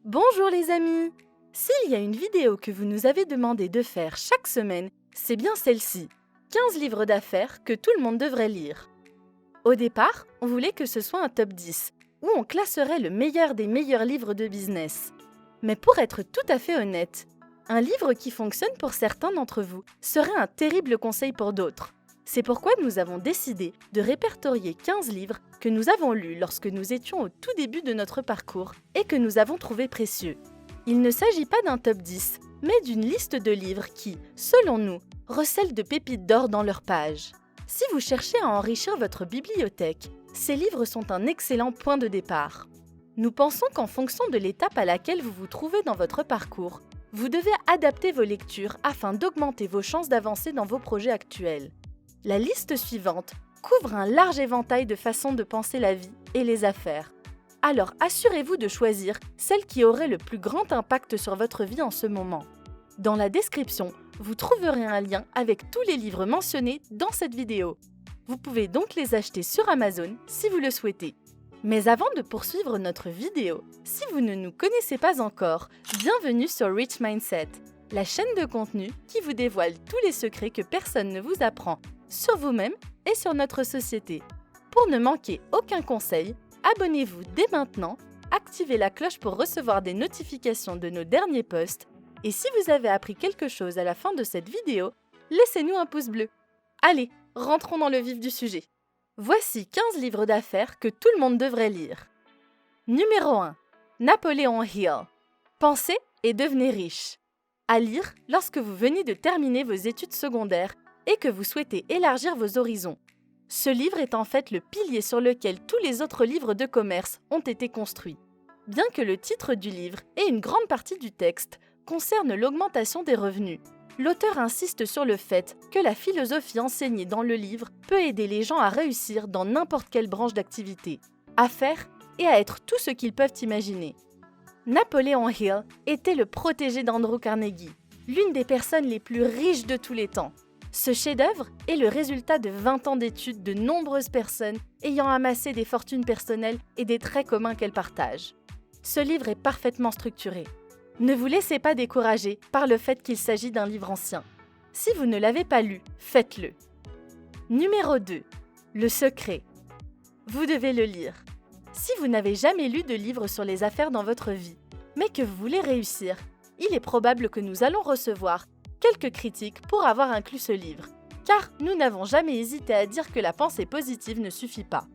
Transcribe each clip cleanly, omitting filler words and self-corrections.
Bonjour les amis! S'il y a une vidéo que vous nous avez demandé de faire chaque semaine, c'est bien celle-ci. 15 livres d'affaires que tout le monde devrait lire. Au départ, on voulait que ce soit un top 10, où on classerait le meilleur des meilleurs livres de business. Mais pour être tout à fait honnête, un livre qui fonctionne pour certains d'entre vous serait un terrible conseil pour d'autres. C'est pourquoi nous avons décidé de répertorier 15 livres que nous avons lus lorsque nous étions au tout début de notre parcours et que nous avons trouvés précieux. Il ne s'agit pas d'un top 10, mais d'une liste de livres qui, selon nous, recèlent de pépites d'or dans leurs pages. Si vous cherchez à enrichir votre bibliothèque, ces livres sont un excellent point de départ. Nous pensons qu'en fonction de l'étape à laquelle vous vous trouvez dans votre parcours, vous devez adapter vos lectures afin d'augmenter vos chances d'avancer dans vos projets actuels. La liste suivante couvre un large éventail de façons de penser la vie et les affaires. Alors assurez-vous de choisir celle qui aurait le plus grand impact sur votre vie en ce moment. Dans la description, vous trouverez un lien avec tous les livres mentionnés dans cette vidéo. Vous pouvez donc les acheter sur Amazon si vous le souhaitez. Mais avant de poursuivre notre vidéo, si vous ne nous connaissez pas encore, bienvenue sur Rich Mindset, la chaîne de contenu qui vous dévoile tous les secrets que personne ne vous apprend sur vous-même et sur notre société. Pour ne manquer aucun conseil, abonnez-vous dès maintenant, activez la cloche pour recevoir des notifications de nos derniers posts et si vous avez appris quelque chose à la fin de cette vidéo, laissez-nous un pouce bleu. Allez, rentrons dans le vif du sujet. Voici 15 livres d'affaires que tout le monde devrait lire. Numéro 1. Napoléon Hill. Pensez et devenez riche. À lire lorsque vous venez de terminer vos études secondaires et que vous souhaitez élargir vos horizons. Ce livre est en fait le pilier sur lequel tous les autres livres de commerce ont été construits. Bien que le titre du livre et une grande partie du texte concernent l'augmentation des revenus, l'auteur insiste sur le fait que la philosophie enseignée dans le livre peut aider les gens à réussir dans n'importe quelle branche d'activité, à faire et à être tout ce qu'ils peuvent imaginer. Napoléon Hill était le protégé d'Andrew Carnegie, l'une des personnes les plus riches de tous les temps. Ce chef-d'œuvre est le résultat de 20 ans d'études de nombreuses personnes ayant amassé des fortunes personnelles et des traits communs qu'elles partagent. Ce livre est parfaitement structuré. Ne vous laissez pas décourager par le fait qu'il s'agit d'un livre ancien. Si vous ne l'avez pas lu, faites-le. Numéro 2. Le secret. Vous devez le lire. Si vous n'avez jamais lu de livre sur les affaires dans votre vie, mais que vous voulez réussir, il est probable que nous allons recevoir quelques critiques pour avoir inclus ce livre, car nous n'avons jamais hésité à dire que la pensée positive ne suffit pas.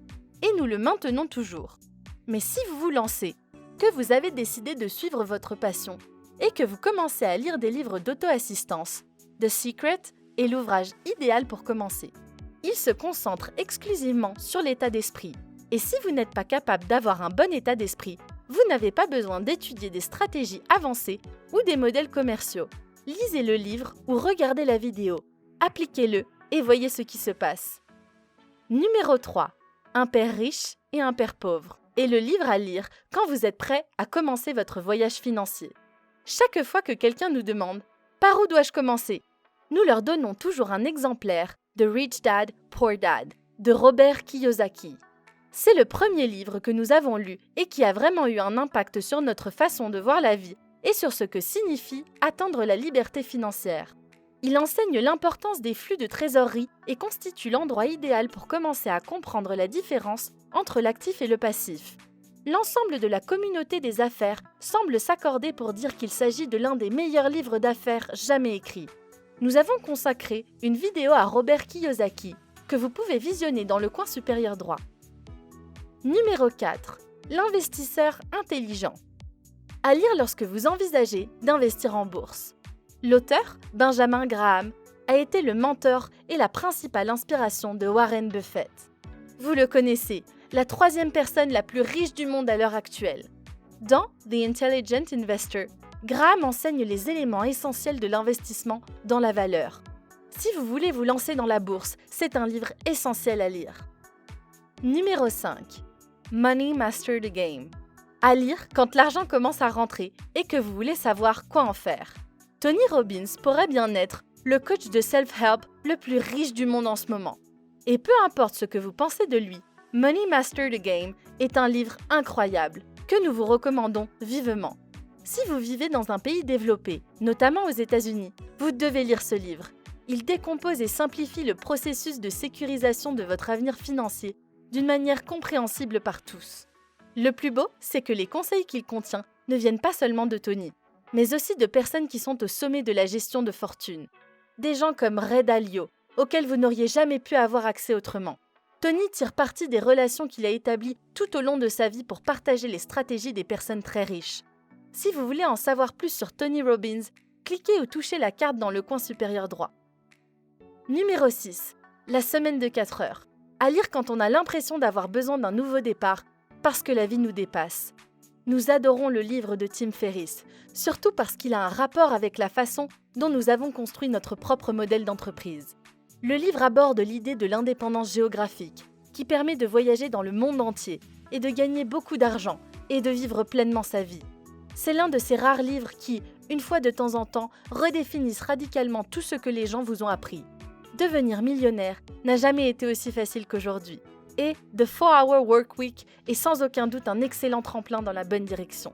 Et nous le maintenons toujours. Mais si vous vous lancez, que vous avez décidé de suivre votre passion et que vous commencez à lire des livres d'auto-assistance, The Secret est l'ouvrage idéal pour commencer. Il se concentre exclusivement sur l'état d'esprit. Et si vous n'êtes pas capable d'avoir un bon état d'esprit, vous n'avez pas besoin d'étudier des stratégies avancées ou des modèles commerciaux. Lisez le livre ou regardez la vidéo. Appliquez-le et voyez ce qui se passe. Numéro 3. Un père riche et un père pauvre est le livre à lire quand vous êtes prêt à commencer votre voyage financier. Chaque fois que quelqu'un nous demande « Par où dois-je commencer ?», nous leur donnons toujours un exemplaire de Rich Dad, Poor Dad de Robert Kiyosaki. C'est le premier livre que nous avons lu et qui a vraiment eu un impact sur notre façon de voir la vie et sur ce que signifie atteindre la liberté financière. Il enseigne l'importance des flux de trésorerie et constitue l'endroit idéal pour commencer à comprendre la différence entre l'actif et le passif. L'ensemble de la communauté des affaires semble s'accorder pour dire qu'il s'agit de l'un des meilleurs livres d'affaires jamais écrits. Nous avons consacré une vidéo à Robert Kiyosaki que vous pouvez visionner dans le coin supérieur droit. Numéro 4. L'investisseur intelligent. À lire lorsque vous envisagez d'investir en bourse. L'auteur, Benjamin Graham, a été le mentor et la principale inspiration de Warren Buffett. Vous le connaissez, la 3e personne la plus riche du monde à l'heure actuelle. Dans The Intelligent Investor, Graham enseigne les éléments essentiels de l'investissement dans la valeur. Si vous voulez vous lancer dans la bourse, c'est un livre essentiel à lire. Numéro 5. Money Master the Game. À lire quand l'argent commence à rentrer et que vous voulez savoir quoi en faire. Tony Robbins pourrait bien être le coach de self-help le plus riche du monde en ce moment. Et peu importe ce que vous pensez de lui, Money Master the Game est un livre incroyable que nous vous recommandons vivement. Si vous vivez dans un pays développé, notamment aux États-Unis, vous devez lire ce livre. Il décompose et simplifie le processus de sécurisation de votre avenir financier d'une manière compréhensible par tous. Le plus beau, c'est que les conseils qu'il contient ne viennent pas seulement de Tony, mais aussi de personnes qui sont au sommet de la gestion de fortune. Des gens comme Ray Dalio, auxquels vous n'auriez jamais pu avoir accès autrement. Tony tire parti des relations qu'il a établies tout au long de sa vie pour partager les stratégies des personnes très riches. Si vous voulez en savoir plus sur Tony Robbins, cliquez ou touchez la carte dans le coin supérieur droit. Numéro 6. La semaine de 4 heures. À lire quand on a l'impression d'avoir besoin d'un nouveau départ, parce que la vie nous dépasse. Nous adorons le livre de Tim Ferriss, surtout parce qu'il a un rapport avec la façon dont nous avons construit notre propre modèle d'entreprise. Le livre aborde l'idée de l'indépendance géographique, qui permet de voyager dans le monde entier et de gagner beaucoup d'argent et de vivre pleinement sa vie. C'est l'un de ces rares livres qui, une fois de temps en temps, redéfinissent radicalement tout ce que les gens vous ont appris. Devenir millionnaire n'a jamais été aussi facile qu'aujourd'hui. Et The 4-Hour Workweek est sans aucun doute un excellent tremplin dans la bonne direction.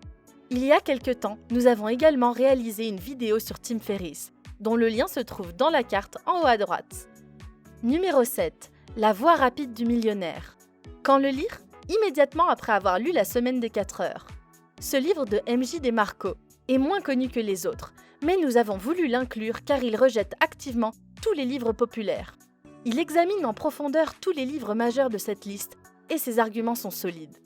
Il y a quelque temps, nous avons également réalisé une vidéo sur Tim Ferriss, dont le lien se trouve dans la carte en haut à droite. Numéro 7. La voie rapide du millionnaire. Quand le lire? Immédiatement après avoir lu La semaine des 4 heures. Ce livre de M.J. DeMarco est moins connu que les autres, mais nous avons voulu l'inclure car il rejette activement tous les livres populaires. Il examine en profondeur tous les livres majeurs de cette liste et ses arguments sont solides.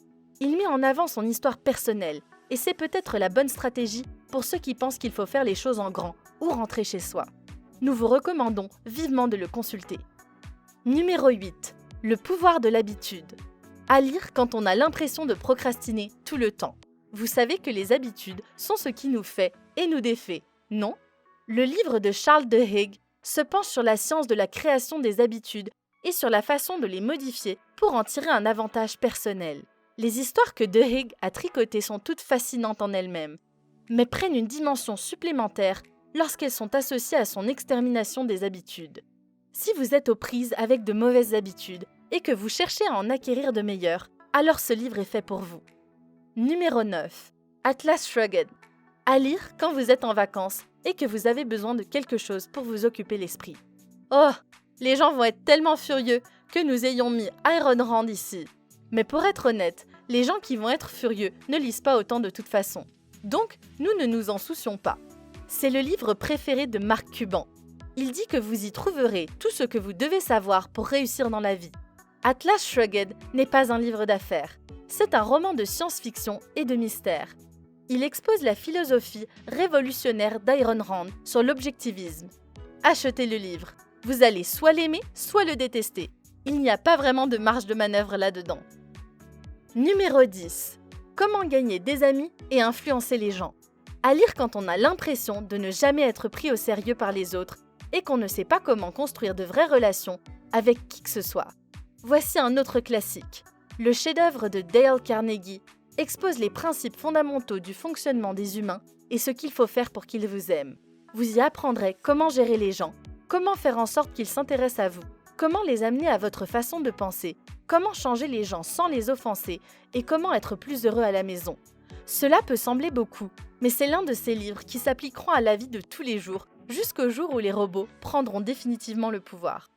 Il met en avant son histoire personnelle et c'est peut-être la bonne stratégie pour ceux qui pensent qu'il faut faire les choses en grand ou rentrer chez soi. Nous vous recommandons vivement de le consulter. Numéro 8. Le pouvoir de l'habitude. À lire quand on a l'impression de procrastiner tout le temps. Vous savez que les habitudes sont ce qui nous fait et nous défait, non? Le livre de Charles Duhigg se penche sur la science de la création des habitudes et sur la façon de les modifier pour en tirer un avantage personnel. Les histoires que Duhigg a tricotées sont toutes fascinantes en elles-mêmes, mais prennent une dimension supplémentaire lorsqu'elles sont associées à son extermination des habitudes. Si vous êtes aux prises avec de mauvaises habitudes et que vous cherchez à en acquérir de meilleures, alors ce livre est fait pour vous. Numéro 9. Atlas Shrugged. À lire quand vous êtes en vacances et que vous avez besoin de quelque chose pour vous occuper l'esprit. Oh, les gens vont être tellement furieux que nous ayons mis Iron Rand ici. Mais pour être honnête, les gens qui vont être furieux ne lisent pas autant de toute façon. Donc, nous ne nous en soucions pas. C'est le livre préféré de Mark Cuban. Il dit que vous y trouverez tout ce que vous devez savoir pour réussir dans la vie. Atlas Shrugged n'est pas un livre d'affaires. C'est un roman de science-fiction et de mystère. Il expose la philosophie révolutionnaire d'Iron Rand sur l'objectivisme. Achetez le livre. Vous allez soit l'aimer, soit le détester. Il n'y a pas vraiment de marge de manœuvre là-dedans. Numéro 10. Comment gagner des amis et influencer les gens. À lire quand on a l'impression de ne jamais être pris au sérieux par les autres et qu'on ne sait pas comment construire de vraies relations avec qui que ce soit. Voici un autre classique. Le chef-d'œuvre de Dale Carnegie expose les principes fondamentaux du fonctionnement des humains et ce qu'il faut faire pour qu'ils vous aiment. Vous y apprendrez comment gérer les gens, comment faire en sorte qu'ils s'intéressent à vous, comment les amener à votre façon de penser, comment changer les gens sans les offenser et comment être plus heureux à la maison. Cela peut sembler beaucoup, mais c'est l'un de ces livres qui s'appliqueront à la vie de tous les jours jusqu'au jour où les robots prendront définitivement le pouvoir.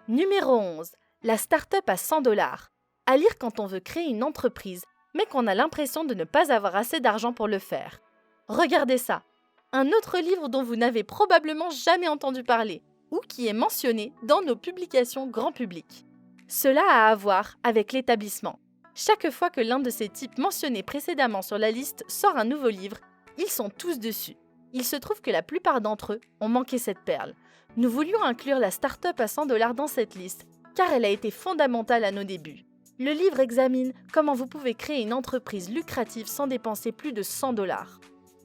Numéro 11. La start-up à 100$. À lire quand on veut créer une entreprise, mais qu'on a l'impression de ne pas avoir assez d'argent pour le faire. Regardez ça, un autre livre dont vous n'avez probablement jamais entendu parler, ou qui est mentionné dans nos publications grand public. Cela a à voir avec l'établissement. Chaque fois que l'un de ces types mentionnés précédemment sur la liste sort un nouveau livre, ils sont tous dessus. Il se trouve que la plupart d'entre eux ont manqué cette perle. Nous voulions inclure la start-up à 100$ dans cette liste, car elle a été fondamentale à nos débuts. Le livre examine comment vous pouvez créer une entreprise lucrative sans dépenser plus de 100$.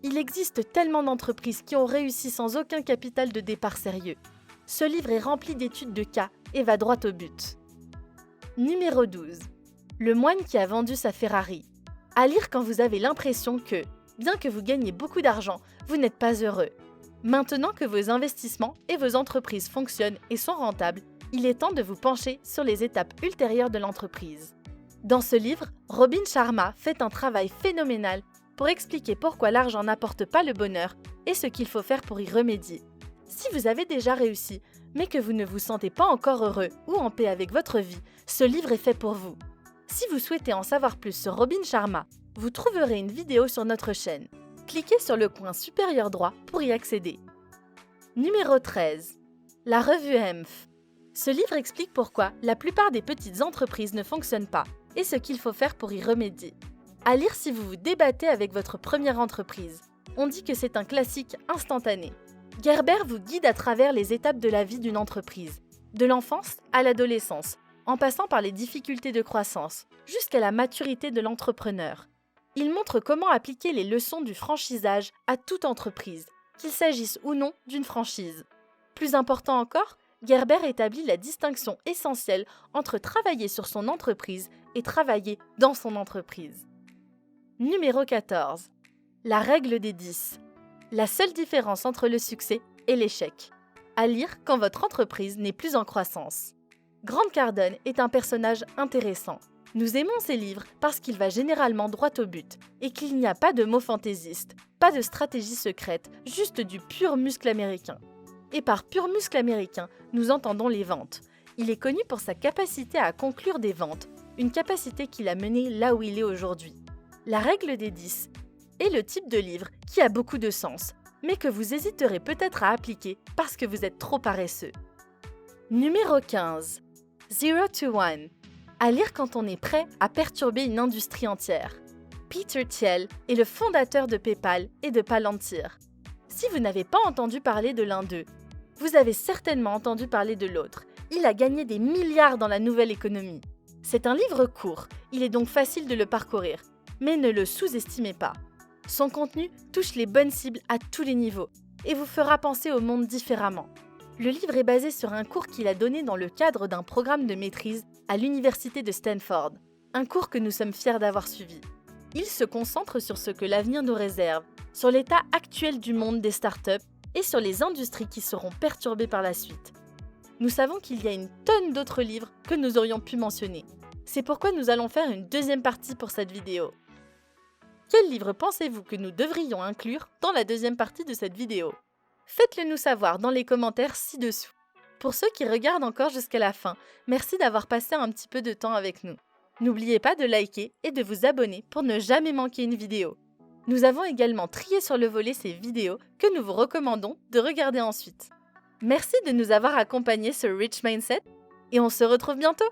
Il existe tellement d'entreprises qui ont réussi sans aucun capital de départ sérieux. Ce livre est rempli d'études de cas et va droit au but. Numéro 12. Le moine qui a vendu sa Ferrari. À lire quand vous avez l'impression que, bien que vous gagnez beaucoup d'argent, vous n'êtes pas heureux. Maintenant que vos investissements et vos entreprises fonctionnent et sont rentables, il est temps de vous pencher sur les étapes ultérieures de l'entreprise. Dans ce livre, Robin Sharma fait un travail phénoménal pour expliquer pourquoi l'argent n'apporte pas le bonheur et ce qu'il faut faire pour y remédier. Si vous avez déjà réussi, mais que vous ne vous sentez pas encore heureux ou en paix avec votre vie, ce livre est fait pour vous. Si vous souhaitez en savoir plus sur Robin Sharma, vous trouverez une vidéo sur notre chaîne. Cliquez sur le coin supérieur droit pour y accéder. Numéro 13. La revue EMF. Ce livre explique pourquoi la plupart des petites entreprises ne fonctionnent pas et ce qu'il faut faire pour y remédier. À lire si vous vous débattez avec votre première entreprise. On dit que c'est un classique instantané. Gerber vous guide à travers les étapes de la vie d'une entreprise, de l'enfance à l'adolescence, en passant par les difficultés de croissance, jusqu'à la maturité de l'entrepreneur. Il montre comment appliquer les leçons du franchisage à toute entreprise, qu'il s'agisse ou non d'une franchise. Plus important encore, Gerber établit la distinction essentielle entre travailler sur son entreprise et travailler dans son entreprise. Numéro 14. La règle des 10. La seule différence entre le succès et l'échec. À lire quand votre entreprise n'est plus en croissance. Grant Cardone est un personnage intéressant. Nous aimons ses livres parce qu'il va généralement droit au but et qu'il n'y a pas de mots fantaisistes, pas de stratégie secrète, juste du pur muscle américain. Et par pur muscle américain, nous entendons les ventes. Il est connu pour sa capacité à conclure des ventes, une capacité qui l'a mené là où il est aujourd'hui. La règle des 10 est le type de livre qui a beaucoup de sens, mais que vous hésiterez peut-être à appliquer parce que vous êtes trop paresseux. Numéro 15. 0 to 1. À lire quand on est prêt à perturber une industrie entière. Peter Thiel est le fondateur de PayPal et de Palantir. Si vous n'avez pas entendu parler de l'un d'eux, vous avez certainement entendu parler de l'autre. Il a gagné des milliards dans la nouvelle économie. C'est un livre court, il est donc facile de le parcourir, mais ne le sous-estimez pas. Son contenu touche les bonnes cibles à tous les niveaux et vous fera penser au monde différemment. Le livre est basé sur un cours qu'il a donné dans le cadre d'un programme de maîtrise à l'université de Stanford, un cours que nous sommes fiers d'avoir suivi. Il se concentre sur ce que l'avenir nous réserve, sur l'état actuel du monde des startups et sur les industries qui seront perturbées par la suite. Nous savons qu'il y a une tonne d'autres livres que nous aurions pu mentionner. C'est pourquoi nous allons faire une deuxième partie pour cette vidéo. Quel livre pensez-vous que nous devrions inclure dans la deuxième partie de cette vidéo? Faites-le nous savoir dans les commentaires ci-dessous. Pour ceux qui regardent encore jusqu'à la fin, merci d'avoir passé un petit peu de temps avec nous. N'oubliez pas de liker et de vous abonner pour ne jamais manquer une vidéo. Nous avons également trié sur le volet ces vidéos que nous vous recommandons de regarder ensuite. Merci de nous avoir accompagnés sur Rich Mindset et on se retrouve bientôt!